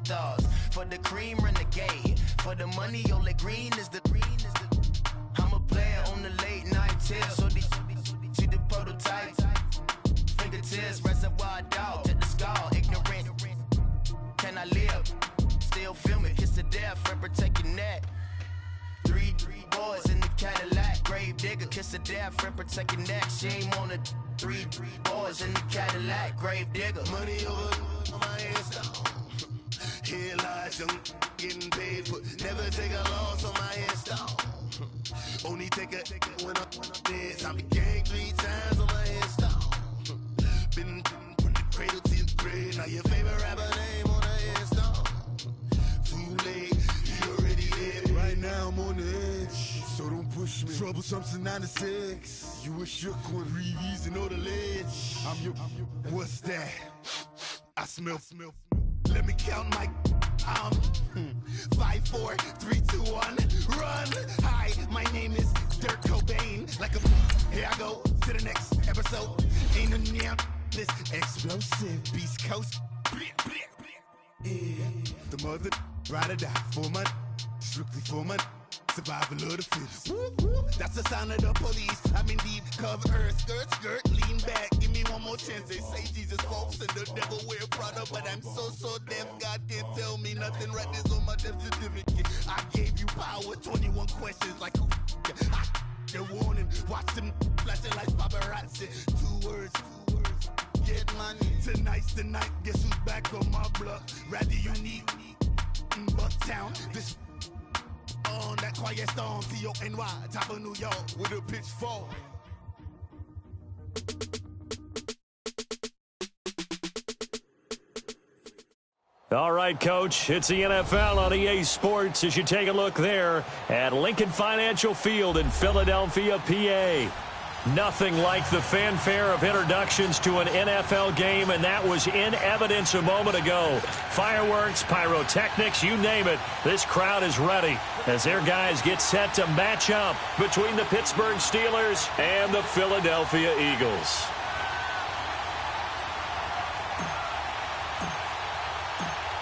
thoughts. For the cream, renegade. For the money, only green is the I'm a player on the late night tip. So these see the prototype. Fingertips, reservoir dog, check the skull. Ignorant. Can I live? Still film it. Kiss to death, friend, protect your neck. Three boys in the Cadillac. Grave digger, kiss to death, friend, protect your neck. Shame on the three boys in the Cadillac. Grave digger. Money over my headstone. Here lies young, getting paid for. Never take a loss on my headstone. Only take a when I'm dead. I be gang 3 times on my headstone. Been from the cradle to the grave. Now your favorite rapper name on the headstone. Too late, you already dead. Right now I'm on the edge, so don't push me. Troublesome to 96. You a shook one, Reeves and know the ledge. I'm your. What's that? I smell. Let me count my. 5, 4, 3, 2, 1, run. Hi, my name is Dirk Cobain. Like a. Here I go to the next episode. Ain't no damn this explosive Beast Coast. Yeah. The mother ride or die for my. Strictly for my. Survival of the fittest. That's the sound of the police. I'm in deep cover earth. Skirt, lean back. Give me one more chance. They say Jesus folks and the devil wear Prada, but I'm so deaf. God can't tell me nothing. Right this on my death certificate. I gave you power. 21 questions like who? The warning. Watch them flashing like paparazzi. 2 words. Get money. Tonight's the night. Guess who's back on my block? Rather unique. Bucktown. This. On that quiet storm, T-O-N-Y, top of New York, with a pitchfork. All right, Coach, it's the NFL on EA Sports as you take a look there at Lincoln Financial Field in Philadelphia, PA. Nothing like the fanfare of introductions to an NFL game, and that was in evidence a moment ago. Fireworks, pyrotechnics, you name it. This crowd is ready as their guys get set to match up between the Pittsburgh Steelers and the Philadelphia Eagles.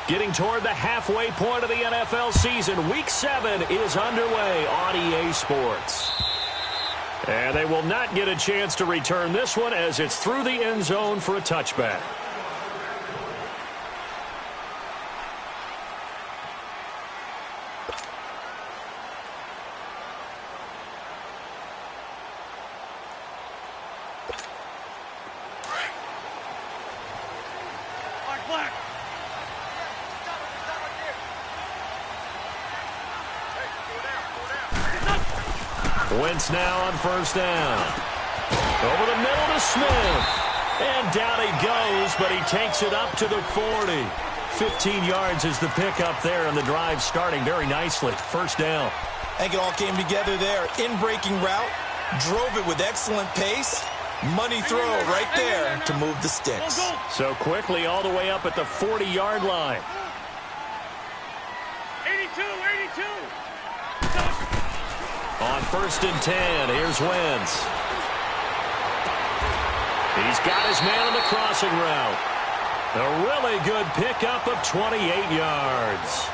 Getting toward the halfway point of the NFL season, Week 7 is underway on EA Sports. And they will not get a chance to return this one as it's through the end zone for a touchback. Black. Wentz now on first down. Over the middle to Smith. And down he goes, but he takes it up to the 40. 15 yards is the pickup there, and the drive starting very nicely. First down. I think it all came together there. In-breaking route, drove it with excellent pace. Money throw right there to move the sticks. So quickly all the way up at the 40-yard line. 82. On first and 10, here's Wentz. He's got his man on the crossing route. A really good pickup of 28 yards.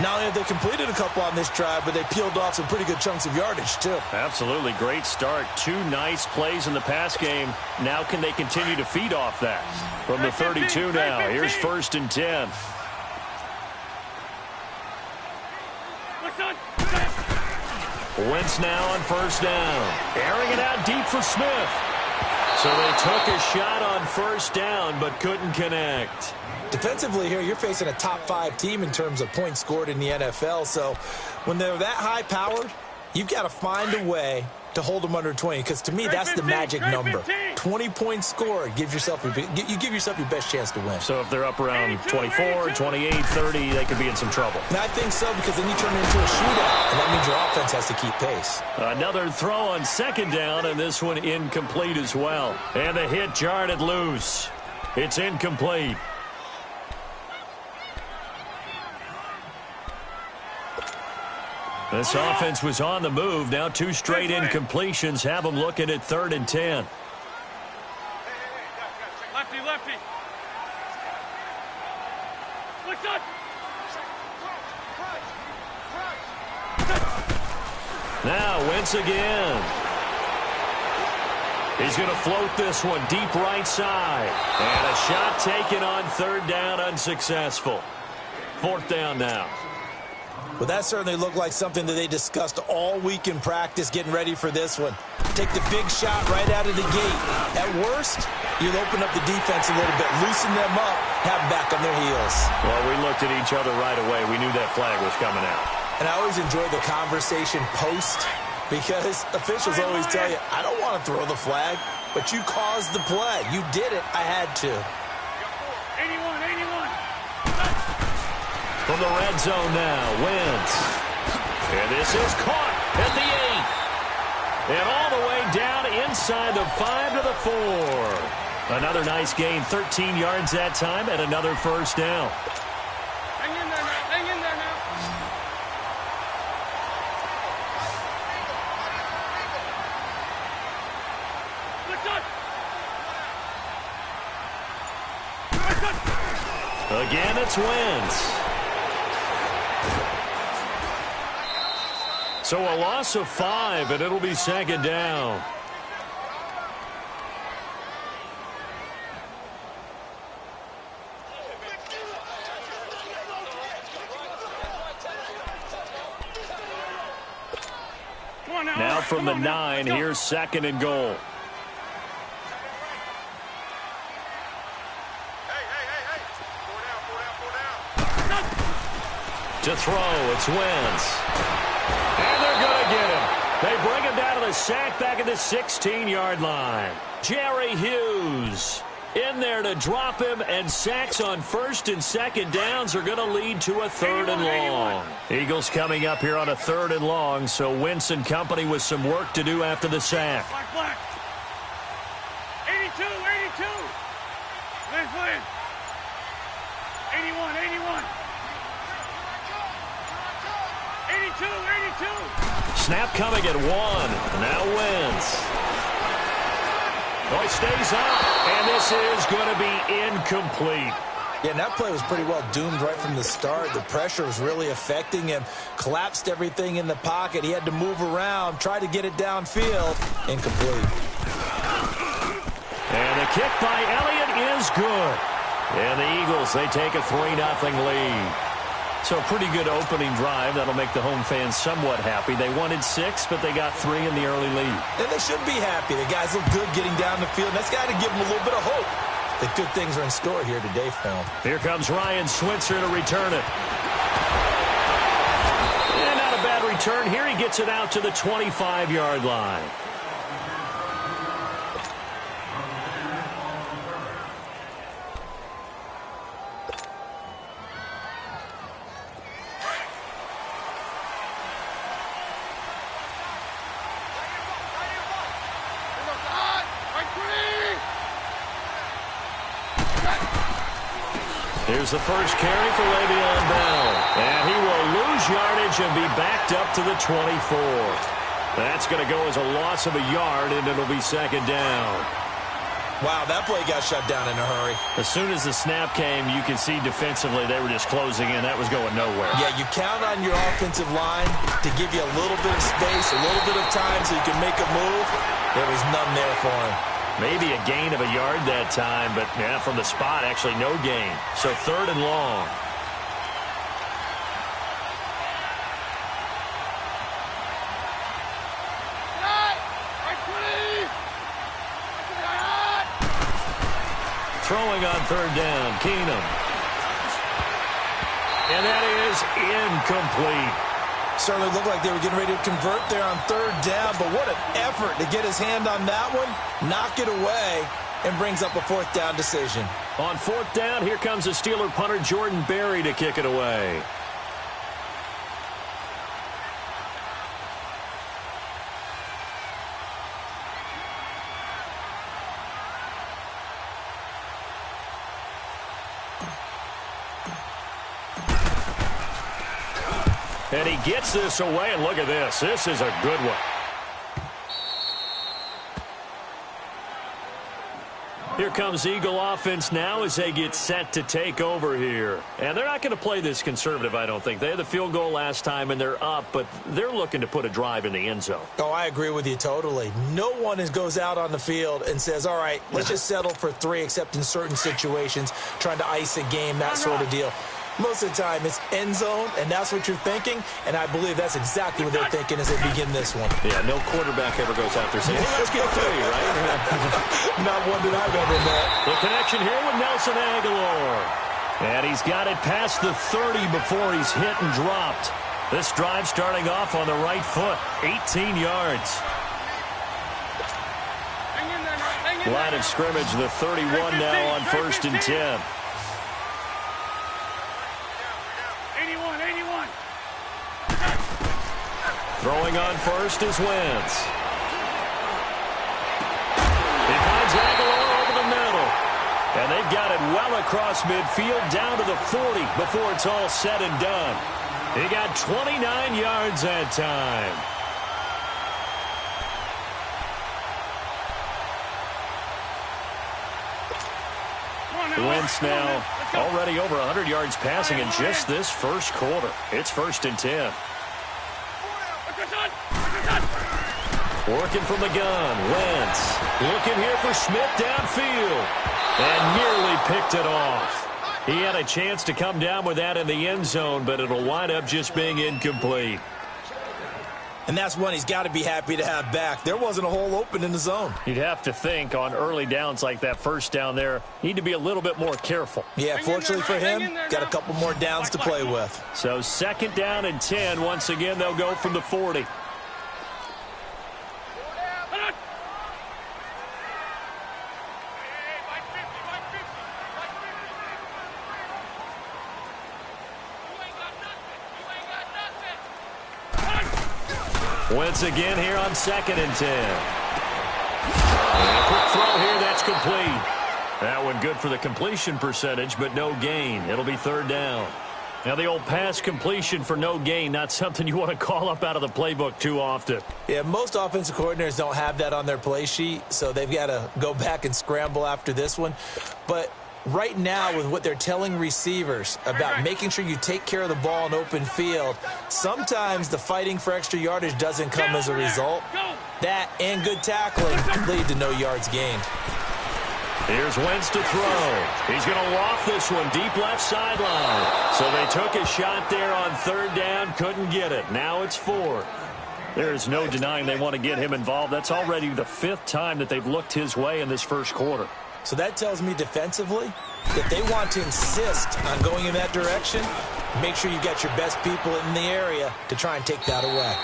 Not only have they completed a couple on this drive, but they peeled off some pretty good chunks of yardage, too. Absolutely. Great start. 2 nice plays in the pass game. Now can they continue to feed off that? From the 32 now, here's first and 10. Wentz now on first down. Airing it out deep for Smith. So they took a shot on first down, but couldn't connect. Defensively here, you're facing a top 5 team in terms of points scored in the NFL. So when they're that high-powered, you've got to find a way to hold them under 20. Because to me, that's the magic number. 20 points scored gives yourself you give yourself your best chance to win. So if they're up around 24, 28, 30, they could be in some trouble. And I think so, because then you turn it into a shootout, and that means your offense has to keep pace. Another throw on second down, and this one incomplete as well. And the hit jarred it loose. It's incomplete. This offense was on the move. Now 2 straight incompletions have them looking at 3rd and 10. Lefty. What's up? Now Wentz again. He's going to float this one deep right side. And a shot taken on third down, unsuccessful. Fourth down now. Well, that certainly looked like something that they discussed all week in practice getting ready for this one. Take the big shot right out of the gate. At worst, you'll open up the defense a little bit, loosen them up, have them back on their heels. Well, we looked at each other right away. We knew that flag was coming out. And I always enjoy the conversation post because officials always tell you, I don't want to throw the flag, but you caused the play. You did it. I had to. 81. From the red zone now, Wentz. And this is caught at the 8. And all the way down inside the 5 to the 4. Another nice gain, 13 yards that time, and another first down. Hang in there now. Hang in there now. Again, it's Wentz. So a loss of 5, and it'll be second down. Now from the 9, here's second and goal. To throw, it's Wentz. And they're going to get him. They bring him down to the sack back at the 16-yard line. Jerry Hughes in there to drop him, and sacks on first and second downs are going to lead to a third and long. Eagles coming up here on a third and long, so Wentz and company with some work to do after the sack. Black. 82. Liz. 81. 82. Snap coming at 1. Now Wentz. Oh, he stays up, and this is going to be incomplete. Yeah, and that play was pretty well doomed right from the start. The pressure was really affecting him. Collapsed everything in the pocket. He had to move around, try to get it downfield. Incomplete. And the kick by Elliott is good. And the Eagles, they take a 3-0 lead. So a pretty good opening drive. That'll make the home fans somewhat happy. They wanted 6, but they got 3 in the early lead. And they should be happy. The guys look good getting down the field. That's got to give them a little bit of hope that good things are in store here today for them. Here comes Ryan Switzer to return it. And not a bad return. Here he gets it out to the 25-yard line. Here's the first carry for Le'Veon Bell. And he will lose yardage and be backed up to the 24. That's going to go as a loss of a yard, and it'll be second down. Wow, that play got shut down in a hurry. As soon as the snap came, you could see defensively they were just closing in. That was going nowhere. Yeah, you count on your offensive line to give you a little bit of space, a little bit of time so you can make a move. There was none there for him. Maybe a gain of a yard that time, but yeah, from the spot, actually no gain. So third and long. Throwing on third down, Keenum. And that is incomplete. Certainly looked like they were getting ready to convert there on third down, but what an effort to get his hand on that one, knock it away, and brings up a fourth down decision. On fourth down, here comes the Steeler punter Jordan Berry to kick it away. And he gets this away, and look at this. This is a good one. Here comes Eagle offense now as they get set to take over here. And they're not going to play this conservative, I don't think. They had the field goal last time, and they're up, but they're looking to put a drive in the end zone. Oh, I agree with you totally. No one goes out on the field and says, all right, let's just settle for 3, except in certain situations, trying to ice a game, that sort of deal. Most of the time, it's end zone, and that's what you're thinking, and I believe that's exactly what they're thinking as they begin this one. Yeah, no quarterback ever goes out there saying, hey, let's get 3, right? Not one that I've ever met. The connection here with Nelson Aguilar. And he's got it past the 30 before he's hit and dropped. This drive starting off on the right foot, 18 yards. Line of scrimmage, the 31 now on 1st and 10. 81. Throwing on first is Wentz. He finds Aguilar over the middle. And they've got it well across midfield down to the 40 before it's all said and done. He got 29 yards that time. Wentz now already over 100 yards passing in just this first quarter. It's 1st and 10. Working from the gun. Wentz looking here for Smith downfield. And nearly picked it off. He had a chance to come down with that in the end zone, but it'll wind up just being incomplete. And that's one he's got to be happy to have back. There wasn't a hole open in the zone. You'd have to think on early downs like that first down there, need to be a little bit more careful. Yeah, fortunately for him, got a couple more downs to play with. So 2nd down and 10. Once again, they'll go from the 40. Wentz again here on 2nd and 10. And a quick throw here, that's complete. That one good for the completion percentage, but no gain. It'll be 3rd down. Now the old pass completion for no gain, not something you want to call up out of the playbook too often. Yeah, most offensive coordinators don't have that on their play sheet, so they've got to go back and scramble after this one. But right now, with what they're telling receivers about making sure you take care of the ball in open field, sometimes the fighting for extra yardage doesn't come as a result. That and good tackling lead to no yards gained. Here's Wentz to throw. He's going to loft this one deep left sideline. So they took a shot there on 3rd down, couldn't get it. Now it's 4th. There's no denying they want to get him involved. That's already the 5th time that they've looked his way in this first quarter. So that tells me defensively that they want to insist on going in that direction. Make sure you got your best people in the area to try and take that away.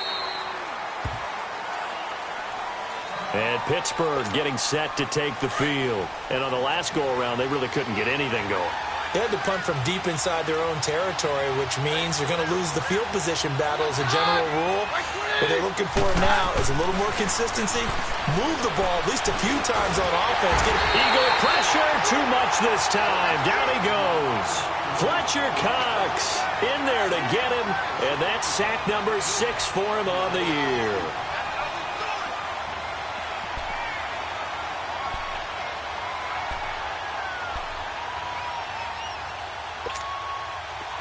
And Pittsburgh getting set to take the field. And on the last go-around, they really couldn't get anything going. They had to punt from deep inside their own territory, which means they're going to lose the field position battle as a general rule. What they're looking for now is a little more consistency. Move the ball at least a few times on offense. Eagle pressure, too much this time. Down he goes. Fletcher Cox in there to get him, and that's sack number 6 for him on the year.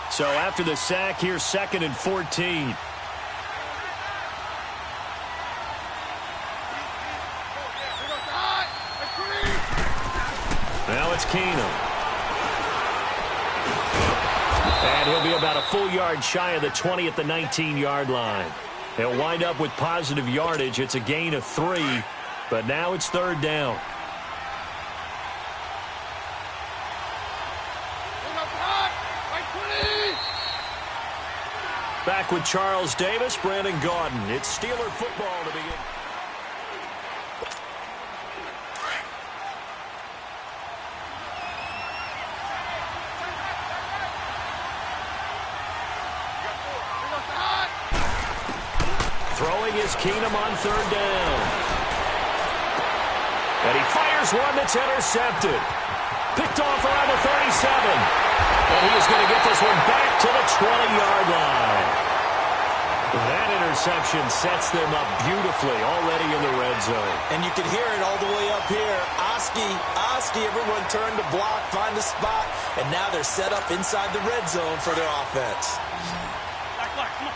So after the sack, here's 2nd and 14. Now it's Keenum. And he'll be about a full yard shy of the 20 at the 19-yard line. He'll wind up with positive yardage. It's a gain of 3, but now it's 3rd down. Back with Charles Davis, Brandon Gaudin. It's Steeler football to begin. Throwing is Keenum on 3rd down. And he fires one that's intercepted. Picked off around the 37. And he is going to get this one back to the 20-yard line. That interception sets them up beautifully already in the red zone. And you can hear it all the way up here. Oski, everyone turned to block, find a spot, and now they're set up inside the red zone for their offense. Come on.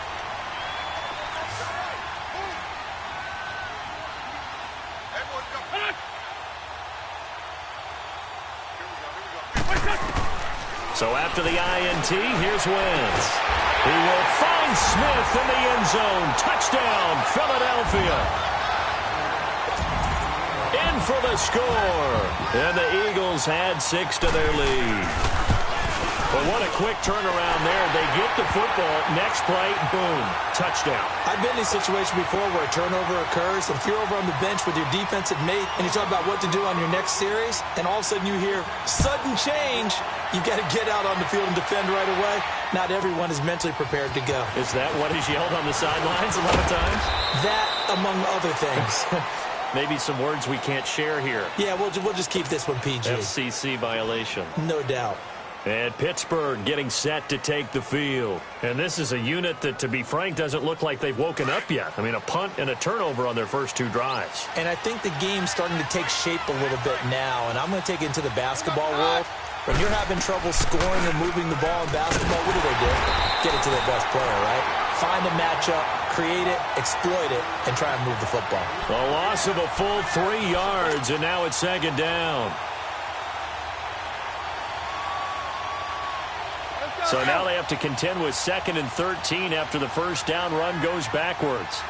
So after the INT, here's Wentz. He will find Smith in the end zone. Touchdown, Philadelphia. In for the score. And the Eagles add 6 to their lead. But what a quick turnaround there. They get the football. Next play, boom, touchdown. I've been in a situation before where a turnover occurs. If you're over on the bench with your defensive mate and you talk about what to do on your next series, and all of a sudden you hear sudden change, you've got to get out on the field and defend right away. Not everyone is mentally prepared to go. Is that what is yelled on the sidelines a lot of times? That, among other things. Maybe some words we can't share here. Yeah, we'll just keep this one PG. FCC violation. No doubt. And Pittsburgh getting set to take the field. And this is a unit that, to be frank, doesn't look like they've woken up yet. I mean, a punt and a turnover on their first 2 drives. And I think the game's starting to take shape a little bit now. And I'm going to take it into the basketball world. When you're having trouble scoring or moving the ball in basketball, what do? Get it to their best player, right? Find a matchup, create it, exploit it, and try and move the football. A loss of a full 3 yards, and now it's 2nd down. So now they have to contend with 2nd and 13 after the first down run goes backwards.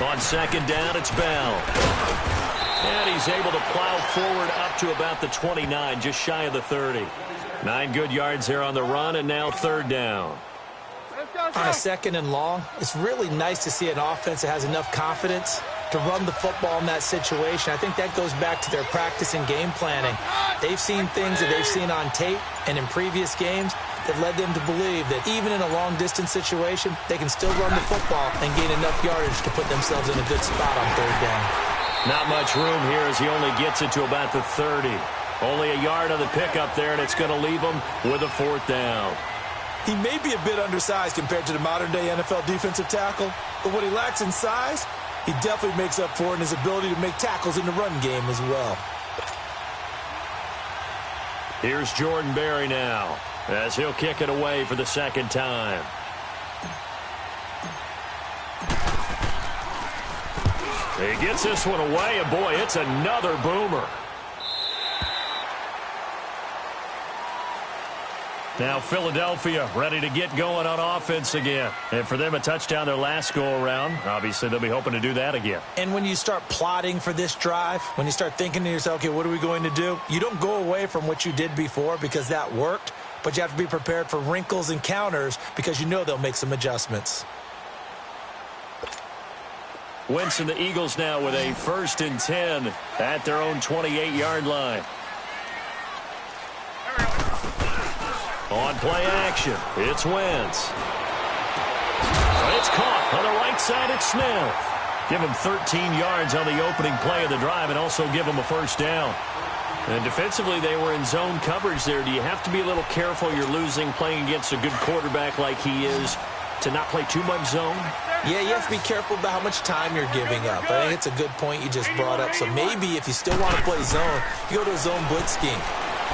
On 2nd down, it's Bell. And he's able to plow forward up to about the 29, just shy of the 30. 9 good yards there on the run, and now 3rd down. On a 2nd and long, it's really nice to see an offense that has enough confidence to run the football in that situation. I think that goes back to their practice and game planning. They've seen things that they've seen on tape and in previous games that led them to believe that even in a long-distance situation, they can still run the football and gain enough yardage to put themselves in a good spot on 3rd down. Not much room here as he only gets it to about the 30. Only a yard on the pickup there, and it's going to leave him with a 4th down. He may be a bit undersized compared to the modern-day NFL defensive tackle, but what he lacks in size, he definitely makes up for in his ability to make tackles in the run game as well. Here's Jordan Berry now, as he'll kick it away for the 2nd time. He gets this one away, and boy, it's another boomer. Now Philadelphia ready to get going on offense again. And for them, a touchdown their last go-around. Obviously, they'll be hoping to do that again. And when you start plotting for this drive, when you start thinking to yourself, okay, what are we going to do? You don't go away from what you did before because that worked, but you have to be prepared for wrinkles and counters because you know they'll make some adjustments. Wentz and the Eagles now with a 1st and 10 at their own 28-yard line. On play action, it's Wentz. It's caught on the right side, it's Smith. Give him 13 yards on the opening play of the drive and also give him a 1st down. And defensively, they were in zone coverage there. Do you have to be a little careful? You're losing playing against a good quarterback like he is to not play too much zone? Yeah, you have to be careful about how much time you're giving up. I think it's a good point you just brought up. So maybe if you still want to play zone, you go to a zone blitz scheme.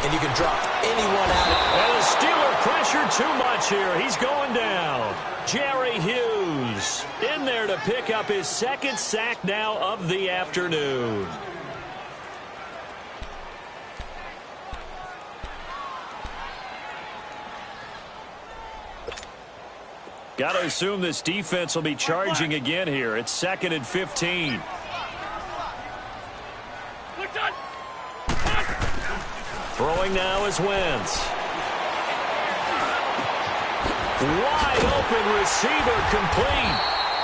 And you can drop anyone out. And the Steeler pressure too much here. He's going down. Jerry Hughes in there to pick up his 2nd sack now of the afternoon. Got to assume this defense will be charging again here. It's 2nd and 15. Throwing now is Wentz. Wide open receiver complete.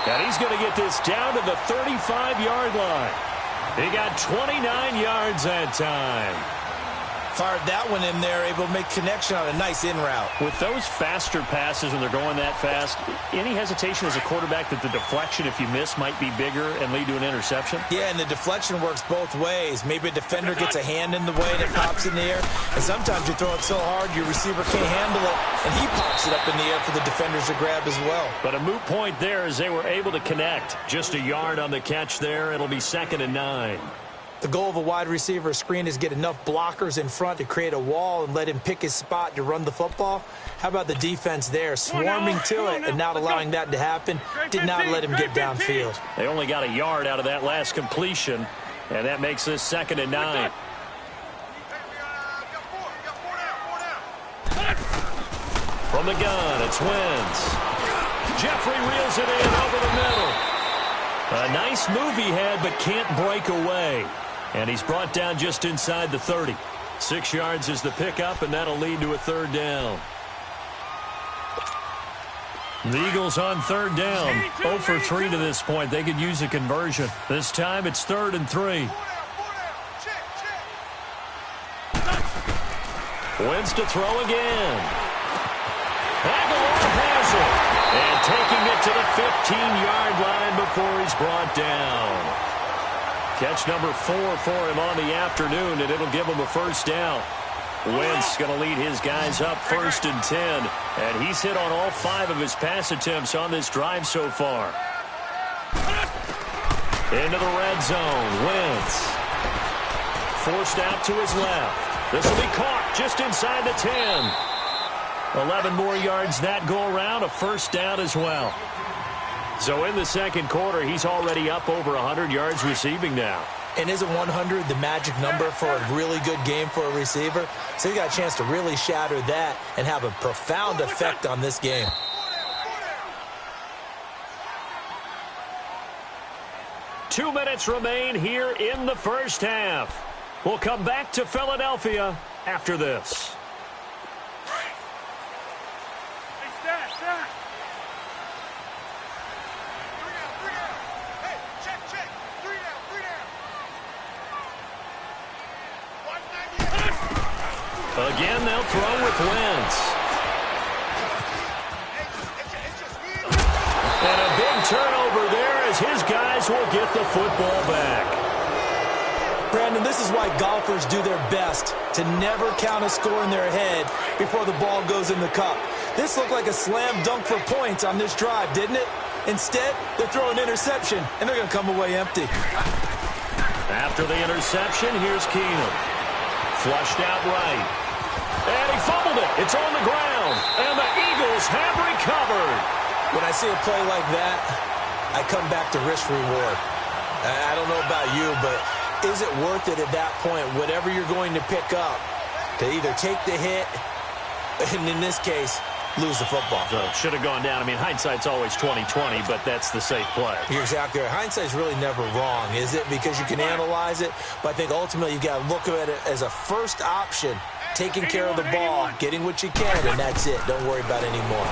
And he's going to get this down to the 35-yard line. He got 29 yards that time. Fired that one in there, able to make connection on a nice in route. With those faster passes and they're going that fast, any hesitation as a quarterback that the deflection, if you miss, might be bigger and lead to an interception? Yeah, and the deflection works both ways. Maybe a defender gets a hand in the way and it pops in the air. And sometimes you throw it so hard your receiver can't handle it, and he pops it up in the air for the defenders to grab as well. But a moot point there as they were able to connect. Just a yard on the catch there. It'll be 2nd and 9. The goal of a wide receiver screen is get enough blockers in front to create a wall and let him pick his spot to run the football. How about the defense there, swarming to it and not allowing that to happen? Did not let him get downfield. They only got a yard out of that last completion, and that makes this 2nd and 9. From the gun, it's Wentz. Jeffrey reels it in over the middle. A nice move he had, but can't break away. And he's brought down just inside the 30. 6 yards is the pickup, and that'll lead to a 3rd down. The Eagles on 3rd down. 0 for 3 to this point. They could use a conversion. This time it's 3rd and 3. Wentz to throw again. Aguilar has it. And taking it to the 15-yard line before he's brought down. Catch number 4 for him on the afternoon, and it'll give him a 1st down. Wentz going to lead his guys up 1st and 10. And he's hit on all 5 of his pass attempts on this drive so far. Into the red zone. Wentz. Forced out to his left. This will be caught just inside the 10. 11 more yards that go around, a 1st down as well. So in the 2nd quarter, he's already up over 100 yards receiving now. And isn't 100 the magic number for a really good game for a receiver? So he got a chance to really shatter that and have a profound effect on this game. Two minutes remain here in the 1st half. We'll come back to Philadelphia after this. Again, they'll throw with Wentz. And a big turnover there as his guys will get the football back. Brandon, this is why golfers do their best to never count a score in their head before the ball goes in the cup. This looked like a slam dunk for points on this drive, didn't it? Instead, they're throwing an interception, and they're going to come away empty. After the interception, here's Keenum. Flushed out right. And he fumbled it. It's on the ground. And the Eagles have recovered. When I see a play like that, I come back to risk reward. I don't know about you, but is it worth it at that point, whatever you're going to pick up, to either take the hit, and in this case, lose the football? So should have gone down. I mean, hindsight's always 20/20, but that's the safe play. You're exactly right. Hindsight's really never wrong, is it? Because you can analyze it, but I think ultimately you got to look at it as a first option, taking care of the ball, getting what you can, and that's it. Don't worry about any more.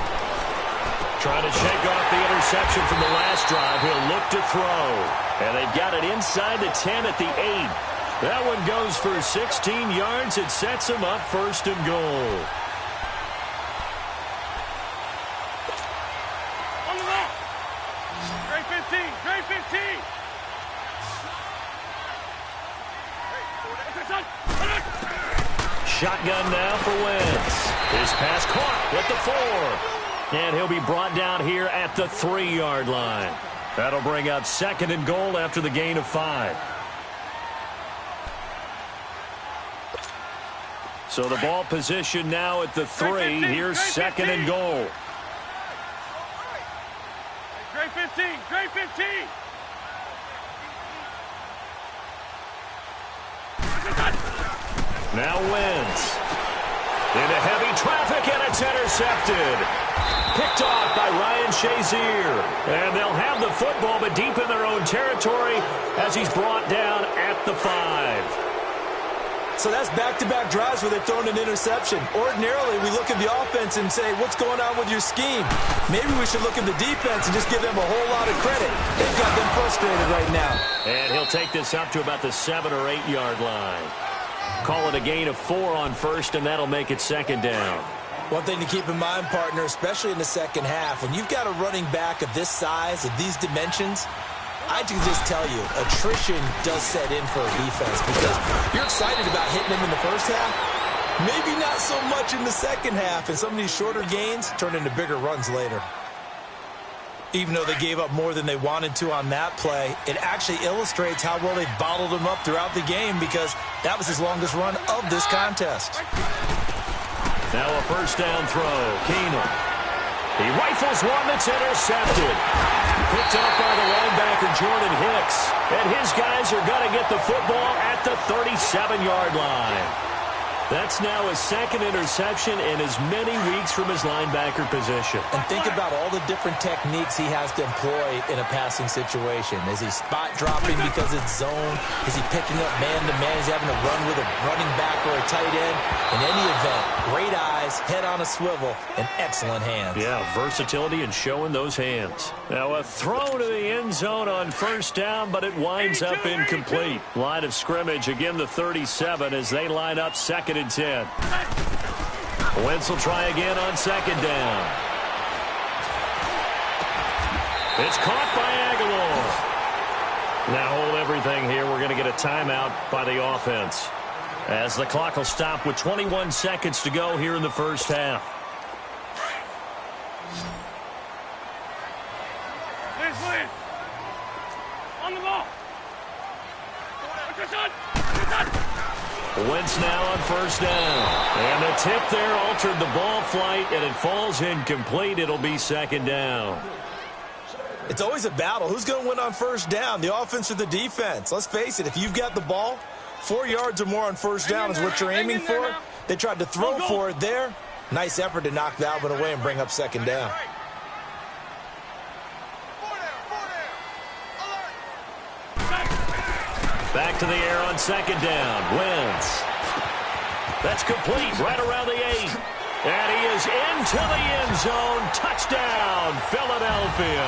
Trying to shake off the interception from the last drive. He'll look to throw. And they've got it inside the 10 at the 8. That one goes for 16 yards. It sets him up 1st and goal. On the left. Great 15. Great 15. Shotgun now for Wentz. His pass caught with the 4. And he'll be brought down here at the 3-yard line. That'll bring up 2nd and goal after the gain of 5. So the ball position now at the 3. Here's 2nd and goal. Great 15. Great 15. Now Wentz. Into heavy traffic, and it's intercepted. Picked off by Ryan Shazier. And they'll have the football, but deep in their own territory as he's brought down at the 5. So that's back-to-back drives where they've thrown an interception. Ordinarily, we look at the offense and say, what's going on with your scheme? Maybe we should look at the defense and just give them a whole lot of credit. They've got them frustrated right now. And he'll take this up to about the 7 or 8 yard line. call it a gain of 4 on first, and that'll make it second down. One thing to keep in mind, partner, especially in the second half, when you've got a running back of this size, of these dimensions, I can just tell you, attrition does set in for a defense because you're excited about hitting him in the first half, maybe not so much in the second half, and some of these shorter gains turn into bigger runs later. Even though they gave up more than they wanted to on that play, it actually illustrates how well they bottled him up throughout the game because that was his longest run of this contest. Now a first down throw. Keenum. He rifles one that's intercepted. Picked up by the linebacker, Jordan Hicks. And his guys are going to get the football at the 37-yard line. That's now his second interception in as many weeks from his linebacker position. And think about all the different techniques he has to employ in a passing situation. Is he spot dropping because it's zone? Is he picking up man-to-man? Is he having to run with a running back or a tight end? In any event, great eyes, head on a swivel, and excellent hands. Yeah, versatility and showing those hands. Now a throw to the end zone on first down, but it winds up incomplete. Line of scrimmage, again the 37 as they line up second and 10. Wentz will try again on second down. It's caught by Aguilar. Now hold everything here. We're going to get a timeout by the offense, as the clock will stop with 21 seconds to go here in the first half. Liz. On the ball. Wentz now on first down. And the tip there altered the ball flight, and it falls incomplete. It'll be second down. It's always a battle. Who's going to win on first down, the offense or the defense? Let's face it, if you've got the ball, 4 yards or more on first down is what you're aiming for. They tried to throw for it there. Nice effort to knock that one away and bring up second down. Back to the air on second down. Wentz. That's complete right around the 8. And he is into the end zone. Touchdown, Philadelphia.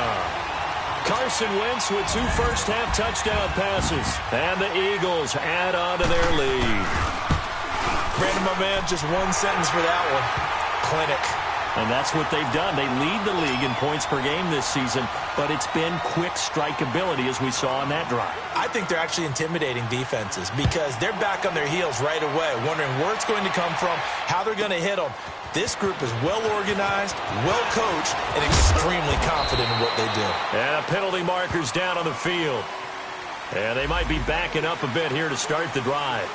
Carson Wentz with 2 first-half touchdown passes. And the Eagles add on to their lead. Brandon, my man, just one sentence for that one. Clinic. And that's what they've done. They lead the league in points per game this season, but it's been quick strikeability as we saw on that drive. I think they're actually intimidating defenses because they're back on their heels right away, wondering where it's going to come from, how they're going to hit them. This group is well organized, well coached, and extremely confident in what they do. And a penalty marker's down on the field. And they might be backing up a bit here to start the drive.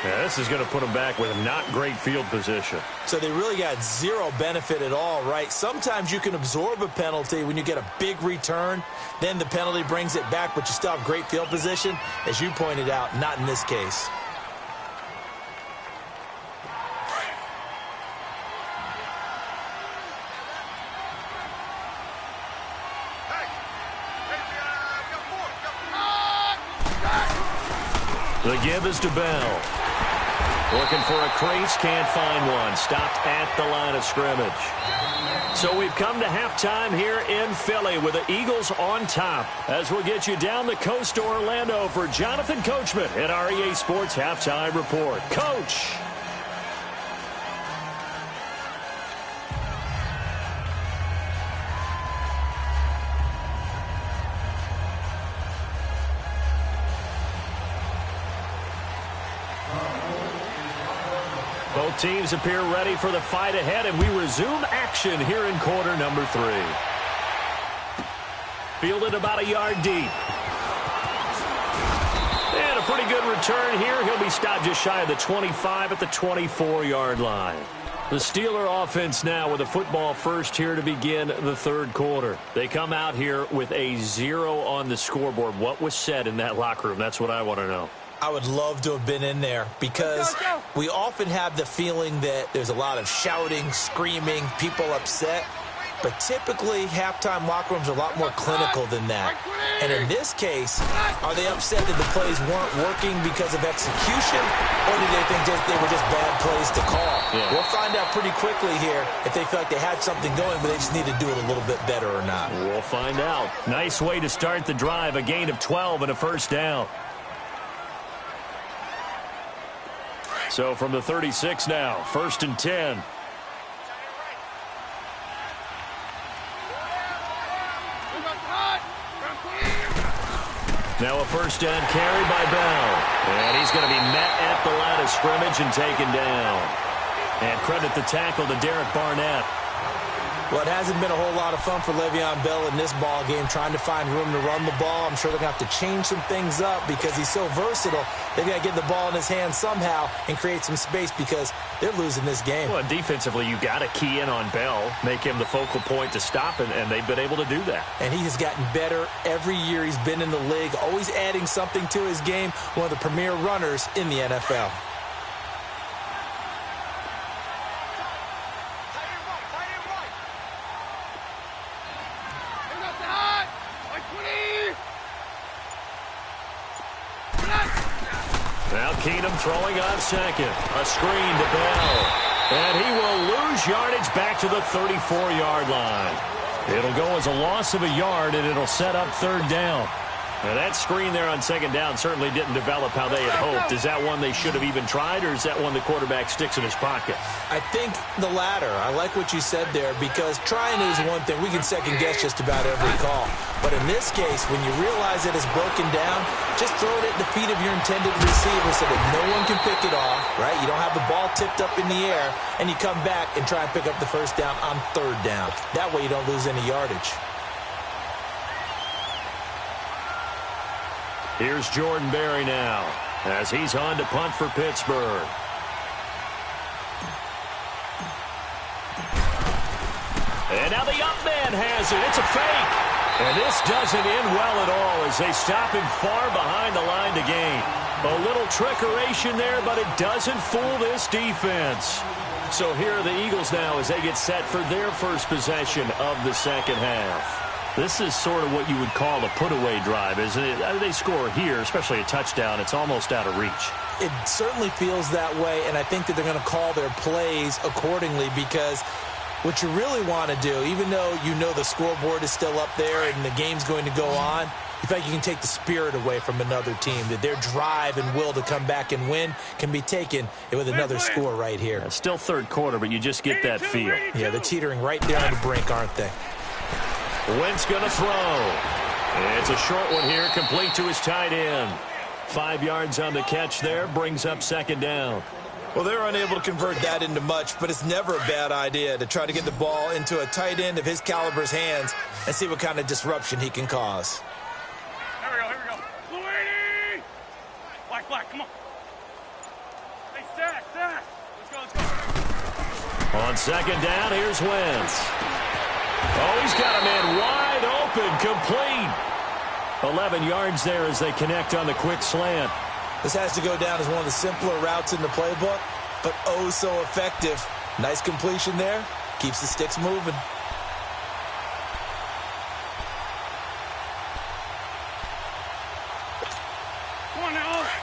Yeah, this is going to put them back with not great field position. So they really got zero benefit at all, right? Sometimes you can absorb a penalty when you get a big return. Then the penalty brings it back, but you still have great field position. As you pointed out, not in this case. The give is to Bell. Looking for a crease, can't find one. Stopped at the line of scrimmage. So we've come to halftime here in Philly with the Eagles on top. As we'll get you down the coast to Orlando for Jonathan Coachman at our EA Sports Halftime Report. Coach. Both teams appear ready for the fight ahead, and we resume action here in quarter number 3. Fielded about a yard deep. And a pretty good return here. He'll be stopped just shy of the 25 at the 24-yard line. The Steeler offense now with a football first here to begin the third quarter. They come out here with a 0 on the scoreboard. What was said in that locker room? That's what I want to know. I would love to have been in there because we often have the feeling that there's a lot of shouting, screaming, people upset. But typically, halftime locker rooms are a lot more clinical than that. And in this case, are they upset that the plays weren't working because of execution, or did they think they were just bad plays to call? Yeah. We'll find out pretty quickly here if they feel like they had something going, but they just need to do it a little bit better or not. We'll find out. Nice way to start the drive, a gain of 12 and a first down. So from the 36 now, 1st and 10. Now a first down carry by Bell. And he's going to be met at the line of scrimmage and taken down. And credit the tackle to Derek Barnett. Well, it hasn't been a whole lot of fun for Le'Veon Bell in this ball game, trying to find room to run the ball. I'm sure they're going to have to change some things up because he's so versatile. They've got to get the ball in his hands somehow and create some space because they're losing this game. Well, defensively, you got to key in on Bell, make him the focal point to stop, and they've been able to do that. And he has gotten better every year he's been in the league, always adding something to his game, one of the premier runners in the NFL. Now Keenum throwing on second. A screen to Bell. And he will lose yardage back to the 34-yard line. It'll go as a loss of a yard, and it'll set up 3rd down. Now that screen there on 2nd down certainly didn't develop how they had hoped. Is that one they should have even tried, or is that one the quarterback sticks in his pocket? I think the latter. I like what you said there because trying is one thing. We can second-guess just about every call. But in this case, when you realize it is broken down, just throw it at the feet of your intended receiver so that no one can pick it off, right? You don't have the ball tipped up in the air, and you come back and try and pick up the first down on 3rd down. That way you don't lose any yardage. Here's Jordan Berry now as he's on to punt for Pittsburgh. And now the up man has it. It's a fake. And this doesn't end well at all as they stop him far behind the line to gain. A little trickeration there, but it doesn't fool this defense. So here are the Eagles now as they get set for their first possession of the second half. This is sort of what you would call a put-away drive, isn't it? They score here, especially a touchdown. It's almost out of reach. It certainly feels that way, and I think that they're going to call their plays accordingly because what you really want to do, even though you know the scoreboard is still up there and the game's going to go on, you feel like you can take the spirit away from another team, that their drive and will to come back and win can be taken with another score right here. It's still 3rd quarter, but you just get that feel. Yeah, they're teetering right there on the brink, aren't they? Wentz going to throw. It's a short one here, complete to his tight end. 5 yards on the catch there, brings up 2nd down. Well, they're unable to convert that into much, but it's never a bad idea to try to get the ball into a tight end of his caliber's hands and see what kind of disruption he can cause. Here we go. Louie! Black, come on. Hey, stack. Let's go. On 2nd down, here's Wentz. Oh, he's got a man wide open, complete. 11 yards there as they connect on the quick slant. This has to go down as one of the simpler routes in the playbook, but oh so effective. Nice completion there. Keeps the sticks moving.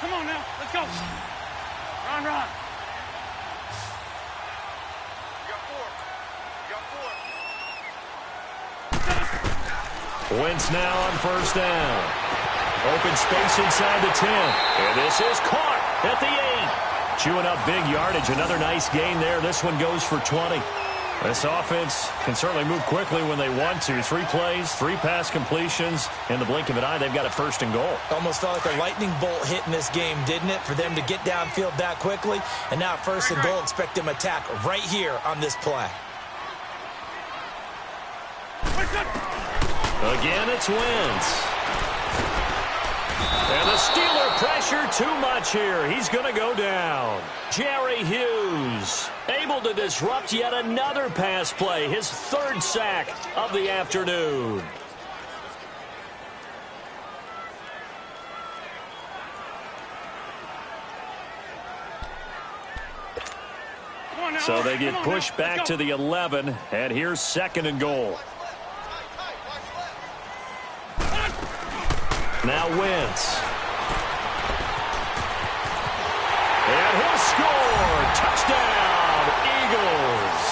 Come on now. Let's go. Run. Wentz now on 1st down. Open space inside the 10. And this is caught at the 8. Chewing up big yardage. Another nice gain there. This one goes for 20. This offense can certainly move quickly when they want to. 3 plays, 3 pass completions. In the blink of an eye, they've got a 1st and goal. Almost felt like a lightning bolt hit in this game, didn't it? For them to get downfield that quickly. And now 1st and goal. Expect them to attack right here on this play. Again, it's Wentz. And the Steeler pressure too much here. He's going to go down. Jerry Hughes able to disrupt yet another pass play. His 3rd sack of the afternoon. So they get pushed back to the 11. And here's 2nd and goal. Now Wentz. And he'll score. Touchdown, Eagles.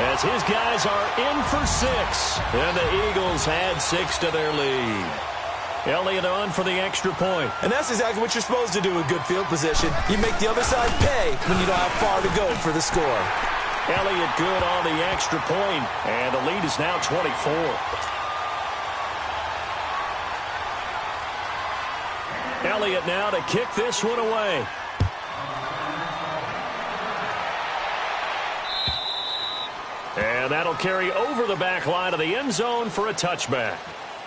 As his guys are in for 6. And the Eagles add 6 to their lead. Elliott on for the extra point. And that's exactly what you're supposed to do with good field position. You make the other side pay when you don't have far to go for the score. Elliott good on the extra point, and the lead is now 24. Elliott now to kick this one away. And that'll carry over the back line of the end zone for a touchback.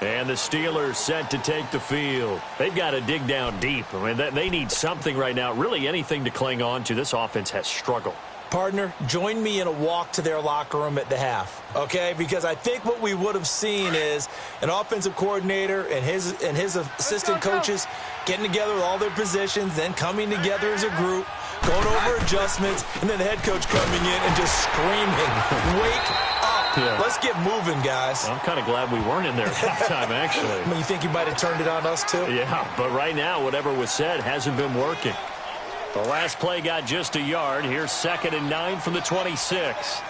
And the Steelers set to take the field. They've got to dig down deep. I mean, they need something right now, really anything to cling on to. This offense has struggled. Partner, join me in a walk to their locker room at the half, okay? Because I think what we would have seen is an offensive coordinator and his assistant coaches getting together with all their positions, then coming together as a group, going over adjustments, and then the head coach coming in and just screaming, wake up. Yeah. Let's get moving, guys. I'm kind of glad we weren't in there at halftime, actually. I mean, you think you might have turned it on us, too? Yeah, but right now, whatever was said hasn't been working. The last play got just a yard. Here's 2nd and 9 from the 26.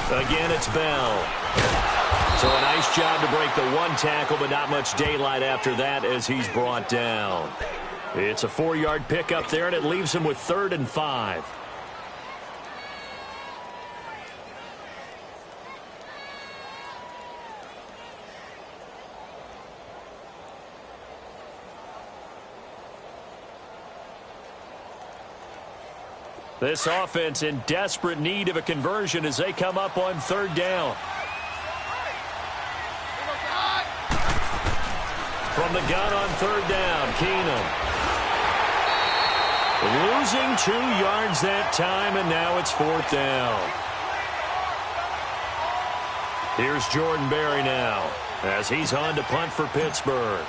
Again, it's Bell. So a nice job to break the one tackle, but not much daylight after that as he's brought down. It's a 4-yard pickup there, and it leaves him with 3rd and 5. This offense in desperate need of a conversion as they come up on 3rd down. From the gun on 3rd down, Keenum. Losing 2 yards that time, and now it's 4th down. Here's Jordan Berry now as he's on to punt for Pittsburgh.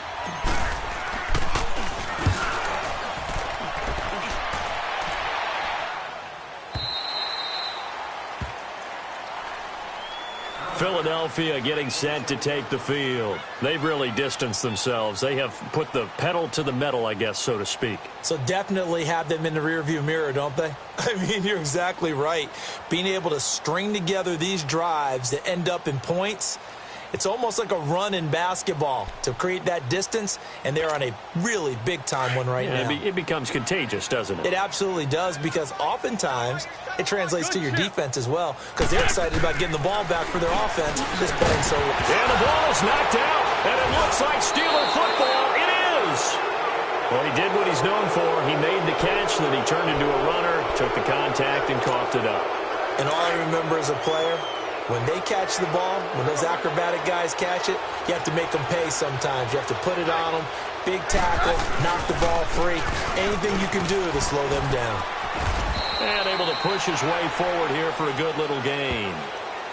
Philadelphia getting set to take the field. They've really distanced themselves. They have put the pedal to the metal, I guess, so to speak. So definitely have them in the rearview mirror, don't they? I mean, you're exactly right. Being able to string together these drives that end up in points, it's almost like a run in basketball to create that distance, and they're on a really big-time one right now. It becomes contagious, doesn't it? It absolutely does, because oftentimes it translates to your defense as well, because they're excited about getting the ball back for their offense that's playing so well. And the ball is knocked out, and it looks like Steeler football. It is! Well, he did what he's known for. He made the catch, then he turned into a runner, took the contact, and coughed it up. And all I remember as a player, when they catch the ball, when those acrobatic guys catch it, you have to make them pay sometimes. You have to put it on them, big tackle, knock the ball free. Anything you can do to slow them down. And able to push his way forward here for a good little gain.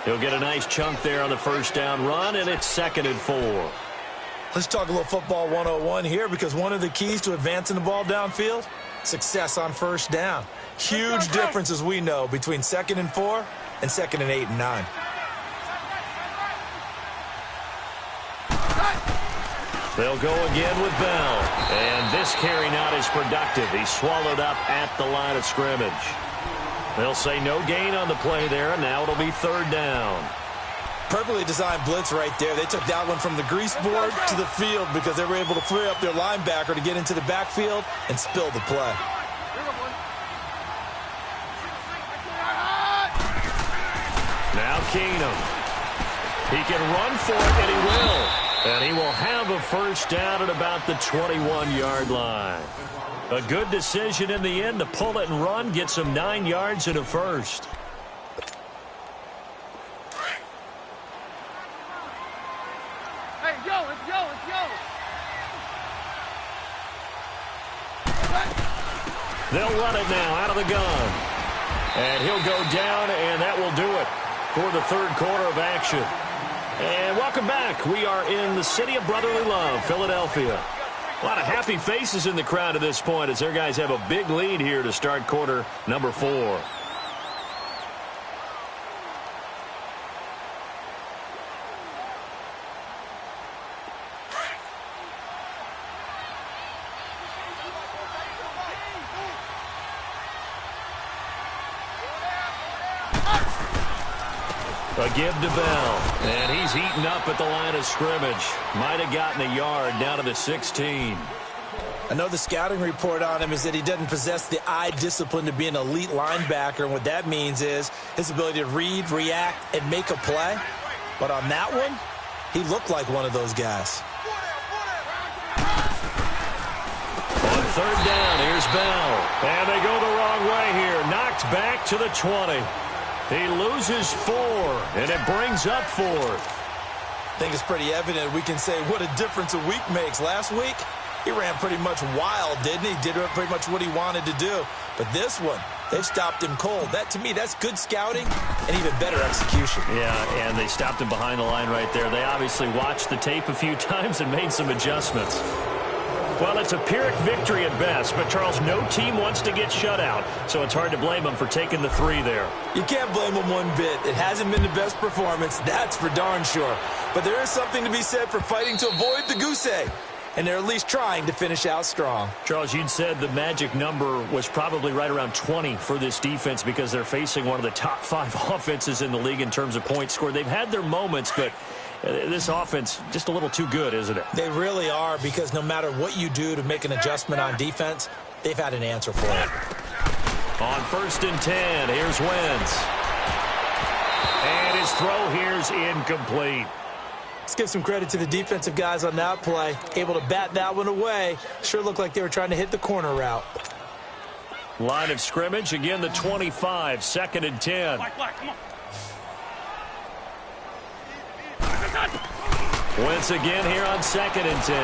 He'll get a nice chunk there on the 1st down run, and it's 2nd and 4. Let's talk a little football 101 here, because one of the keys to advancing the ball downfield, success on 1st down. Huge difference, as we know, between 2nd and 4 and 2nd and 8 and 9. They'll go again with Bell. And this carry not as productive. He's swallowed up at the line of scrimmage. They'll say no gain on the play there, and now it'll be 3rd down. Perfectly designed blitz right there. They took that one from the grease board to the field because they were able to free up their linebacker to get into the backfield and spill the play. Now Keenum. He can run for it, and he will. And he will have a 1st down at about the 21-yard line. A good decision in the end to pull it and run, get some 9 yards and a 1st. Hey, yo, let's go. They'll run it now out of the gun. And he'll go down, and that will do it for the 3rd quarter of action. And welcome back. We are in the city of brotherly love, Philadelphia. A lot of happy faces in the crowd at this point as their guys have a big lead here to start quarter number 4. A give to Bell. And he's eaten up at the line of scrimmage. Might have gotten a yard down to the 16. I know the scouting report on him is that he doesn't possess the eye discipline to be an elite linebacker. And what that means is his ability to read, react, and make a play. But on that one, he looked like one of those guys. On third down, here's Bell. And they go the wrong way here. Knocked back to the 20. He loses 4, and it brings up 4th. I think it's pretty evident we can say what a difference a week makes. Last week, he ran pretty much wild, didn't he? Did pretty much what he wanted to do. But this one, they stopped him cold. That, to me, that's good scouting and even better execution. Yeah, and they stopped him behind the line right there. They obviously watched the tape a few times and made some adjustments. Well, it's a Pyrrhic victory at best, but, Charles, no team wants to get shut out, so it's hard to blame them for taking the 3 there. You can't blame them one bit. It hasn't been the best performance, that's for darn sure. But there is something to be said for fighting to avoid the goose egg, and they're at least trying to finish out strong. Charles, you'd said the magic number was probably right around 20 for this defense because they're facing one of the top 5 offenses in the league in terms of points scored. They've had their moments, but this offense just a little too good, isn't it? They really are, because no matter what you do to make an adjustment on defense, they've had an answer for it. On 1st and 10, here's Wentz. And his throw here's incomplete. Let's give some credit to the defensive guys on that play. Able to bat that one away. Sure looked like they were trying to hit the corner route. Line of scrimmage, again the 25, 2nd and 10. Come on. Wentz again here on 2nd and 10.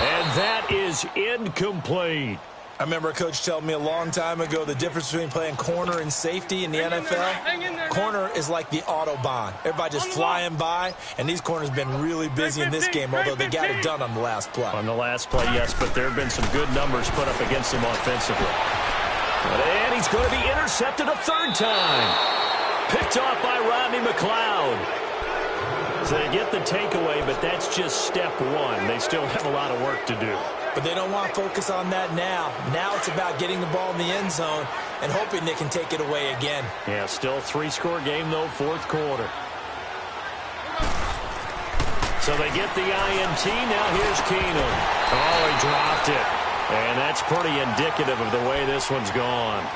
And that is incomplete. I remember a coach telling me a long time ago the difference between playing corner and safety in the NFL. Corner is like the Autobahn. Everybody just flying by, and these corners have been really busy in this game, although they got it done on the last play. On the last play, yes, but there have been some good numbers put up against them offensively. And he's going to be intercepted a 3rd time. Picked off by Rodney McLeod. So they get the takeaway, but that's just step 1. They still have a lot of work to do. But they don't want to focus on that now. Now it's about getting the ball in the end zone and hoping they can take it away again. Yeah, still 3-score game, though, 4th quarter. So they get the INT. Now here's Keenum. Oh, he dropped it. And that's pretty indicative of the way this one's gone.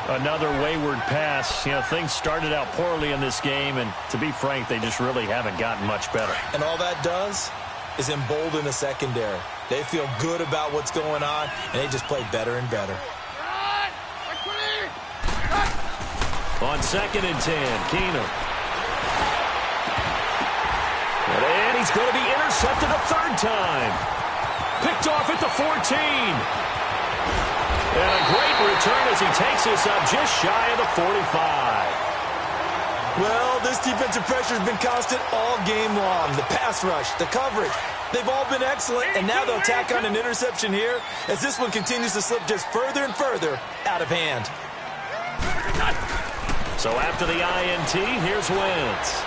Another wayward pass. You know, things started out poorly in this game, and to be frank, they just really haven't gotten much better. And all that does is embolden the secondary. They feel good about what's going on, and they just play better and better. On 2nd and 10, Keenum. And he's going to be intercepted a 3rd time. Picked off at the 14. And a great return as he takes this up just shy of the 45. Well, this defensive pressure has been constant all game long. The pass rush, the coverage, they've all been excellent, and now they'll tack on an interception here as this one continues to slip just further and further out of hand. So after the INT, here's Wentz.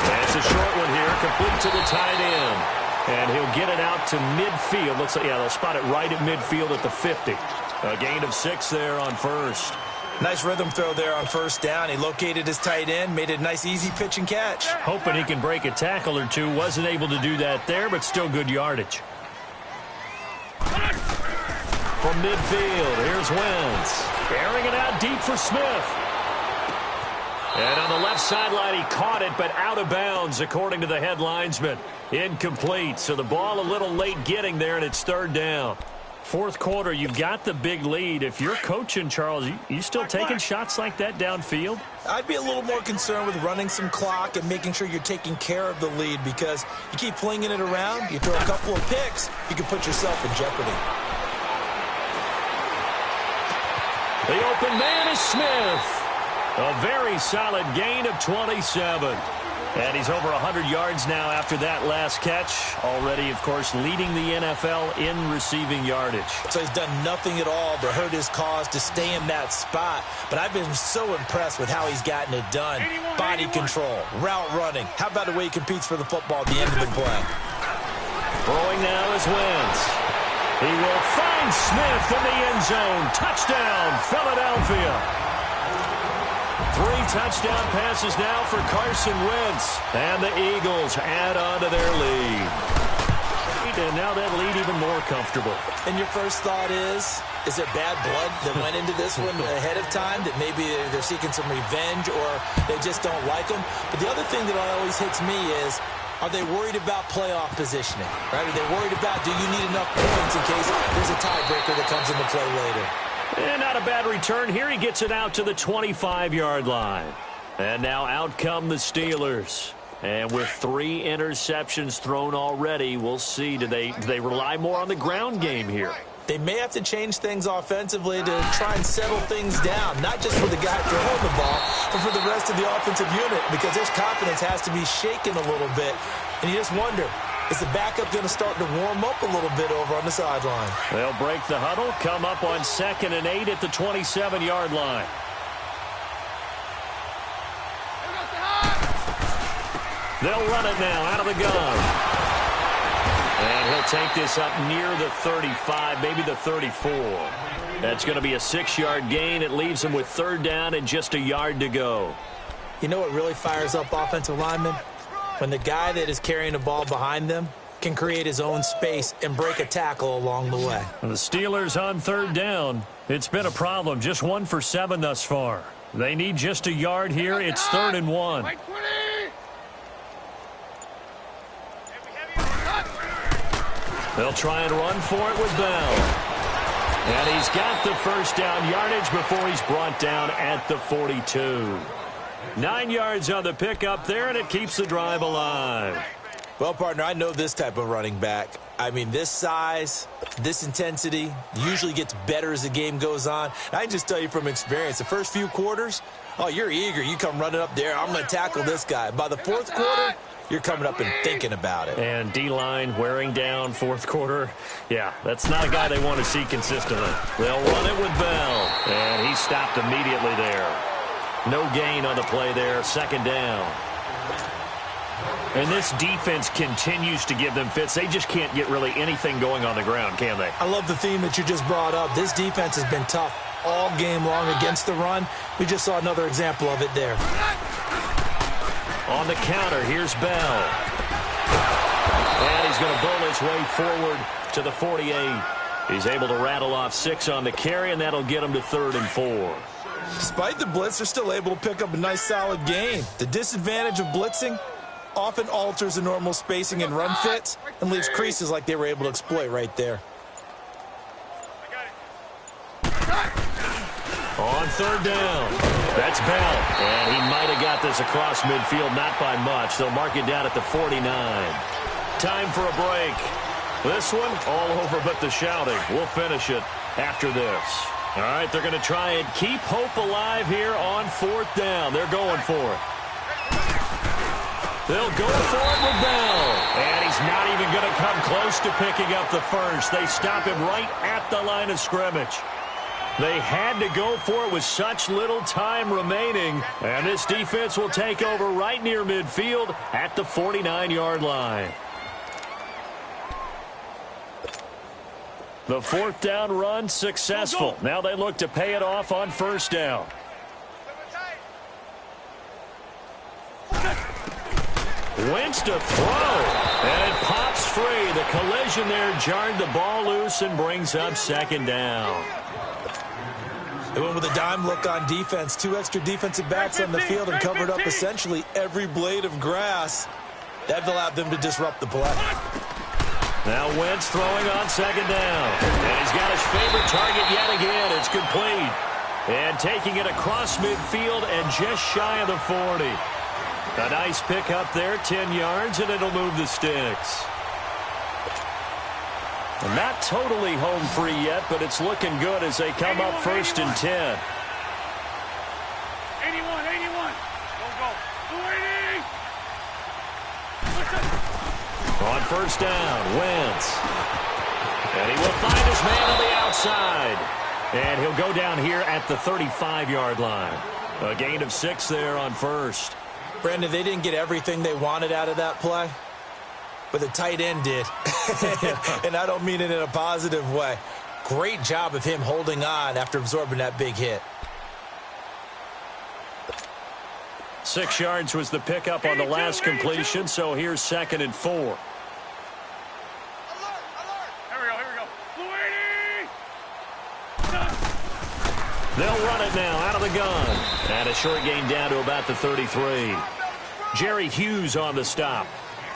That's a short one here, complete to the tight end. And he'll get it out to midfield. Looks like, yeah, they'll spot it right at midfield at the 50. A gain of 6 there on 1st. Nice rhythm throw there on 1st down. He located his tight end, made it a nice, easy pitch and catch. Hoping he can break a tackle or two. Wasn't able to do that there, but still good yardage. From midfield, here's Wentz. Airing it out deep for Smith. And on the left sideline, he caught it, but out of bounds, according to the head linesman. Incomplete, so the ball a little late getting there, and it's 3rd down. 4th quarter, you've got the big lead. If you're coaching, Charles, you still taking shots like that downfield? I'd be a little more concerned with running some clock and making sure you're taking care of the lead, because you keep flinging it around, you throw a couple of picks, you can put yourself in jeopardy. The open man is Smith. A very solid gain of 27. And he's over 100 yards now after that last catch. Already, of course, leading the NFL in receiving yardage. So he's done nothing at all to hurt his cause, to stay in that spot. But I've been so impressed with how he's gotten it done. Body control, route running. How about the way he competes for the football at the end of the play? Throwing now is Wentz. He will find finds Smith in the end zone. Touchdown, Philadelphia. 3 touchdown passes now for Carson Wentz. And the Eagles add on to their lead. And now that lead even more comfortable. And your first thought is there bad blood that went into this one ahead of time, that maybe they're seeking some revenge or they just don't like them? But the other thing that always hits me is, are they worried about playoff positioning? Right? Are they worried about, do you need enough points in case there's a tiebreaker that comes into play later? And not a bad return here. He gets it out to the 25-yard line. And now out come the Steelers. And with 3 interceptions thrown already, we'll see. Do they rely more on the ground game here? They may have to change things offensively to try and settle things down, not just for the guy throwing the ball, but for the rest of the offensive unit, because their confidence has to be shaken a little bit. And you just wonder, is the backup going to start to warm up a little bit over on the sideline? They'll break the huddle, come up on 2nd and 8 at the 27-yard line. They'll run it now out of the gun. And he'll take this up near the 35, maybe the 34. That's going to be a 6-yard gain. It leaves him with 3rd down and just a yard to go. You know what really fires up offensive linemen? When the guy that is carrying the ball behind them can create his own space and break a tackle along the way. The Steelers on 3rd down. It's been a problem. Just 1 for 7 thus far. They need just a yard here. It's 3rd and 1. They'll try and run for it with Bell. And he's got the first down yardage before he's brought down at the 42. 9 yards on the pickup there, and it keeps the drive alive. Well, partner, I know this type of running back. I mean, this size, this intensity usually gets better as the game goes on. And I can just tell you from experience, the first few quarters, oh, you're eager. You come running up there, I'm going to tackle this guy. By the 4th quarter, you're coming up and thinking about it. And D-line wearing down 4th quarter. Yeah, that's not a guy they want to see consistently. They'll run it with Bell. And he stopped immediately there. No gain on the play there. 2nd down. And this defense continues to give them fits. They just can't get really anything going on the ground, can they? I love the theme that you just brought up. This defense has been tough all game long against the run. We just saw another example of it there. On the counter, here's Bell. And he's going to bull his way forward to the 48. He's able to rattle off 6 on the carry, and that'll get him to 3rd and 4. Despite the blitz, they're still able to pick up a nice, solid gain. The disadvantage of blitzing often alters the normal spacing and run fits and leaves creases like they were able to exploit right there. On 3rd down, that's Bell. And he might have got this across midfield, not by much. They'll mark it down at the 49. Time for a break. This one, all over but the shouting. We'll finish it after this. All right, they're going to try and keep hope alive here on 4th down. They're going for it. They'll go for it with Bell. And he's not even going to come close to picking up the first. They stop him right at the line of scrimmage. They had to go for it with such little time remaining. And this defense will take over right near midfield at the 49-yard line. The 4th down run successful. Now they look to pay it off on 1st down. Wentz to throw. And it pops free. The collision there jarred the ball loose and brings up 2nd down. They went with a dime look on defense. 2 extra defensive backs on the field and covered up essentially every blade of grass. That allowed them to disrupt the play. Now Wentz throwing on 2nd down. And he's got his favorite target yet again. It's complete. And taking it across midfield and just shy of the 40. A nice pick up there, 10 yards, and it'll move the sticks. Not totally home free yet, but it's looking good as they come up 1st and 10. 81. Don't go. 280. On 1st down, Wentz. And he will find his man on the outside. And he'll go down here at the 35-yard line. A gain of 6 there on 1st. Brandon, they didn't get everything they wanted out of that play, but the tight end did. And I don't mean it in a positive way. Great job of him holding on after absorbing that big hit. 6 yards was the pickup on the last completion, so here's 2nd and 4. Here we go. They'll run it now out of the gun. And a short gain down to about the 33. Jerry Hughes on the stop.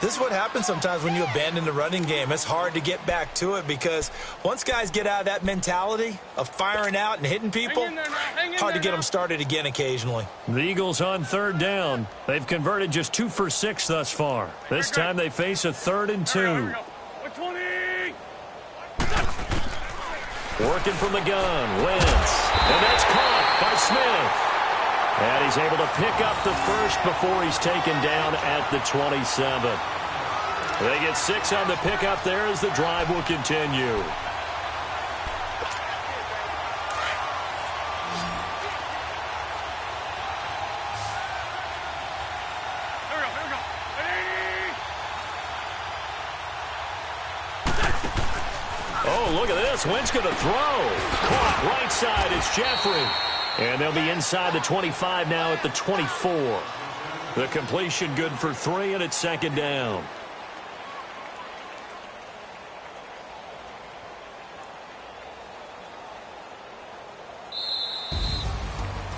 This is what happens sometimes when you abandon the running game. It's hard to get back to it because once guys get out of that mentality of firing out and hitting people, hard to get them started again occasionally. The Eagles on 3rd down. They've converted just 2 for 6 thus far. This time they face a 3rd and 2. Working from the gun, Wentz. And that's caught by Smith. And he's able to pick up the first before he's taken down at the 27. They get 6 on the pickup there as the drive will continue. Oh, look at this. Wentz going to throw. Caught right side. It's Jeffrey. And they'll be inside the 25 now at the 24. The completion good for 3, and it's 2nd down.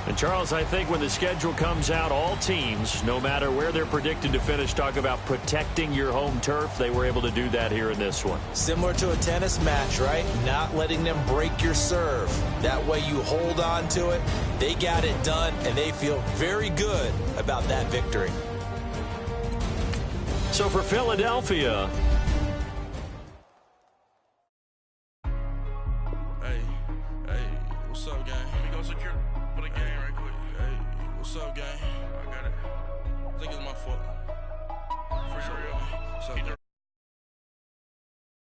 And Charles, I think when the schedule comes out, all teams, no matter where they're predicted to finish, talk about protecting your home turf. They were able to do that here in this one. Similar to a tennis match, right? Not letting them break your serve. That way you hold on to it. They got it done, and they feel very good about that victory. So for Philadelphia... Hey, what's up, gang? Let me go secure for the game right quick. Hey, what's up, gang? I got it. I think it's my fault. For real. What's up, gang?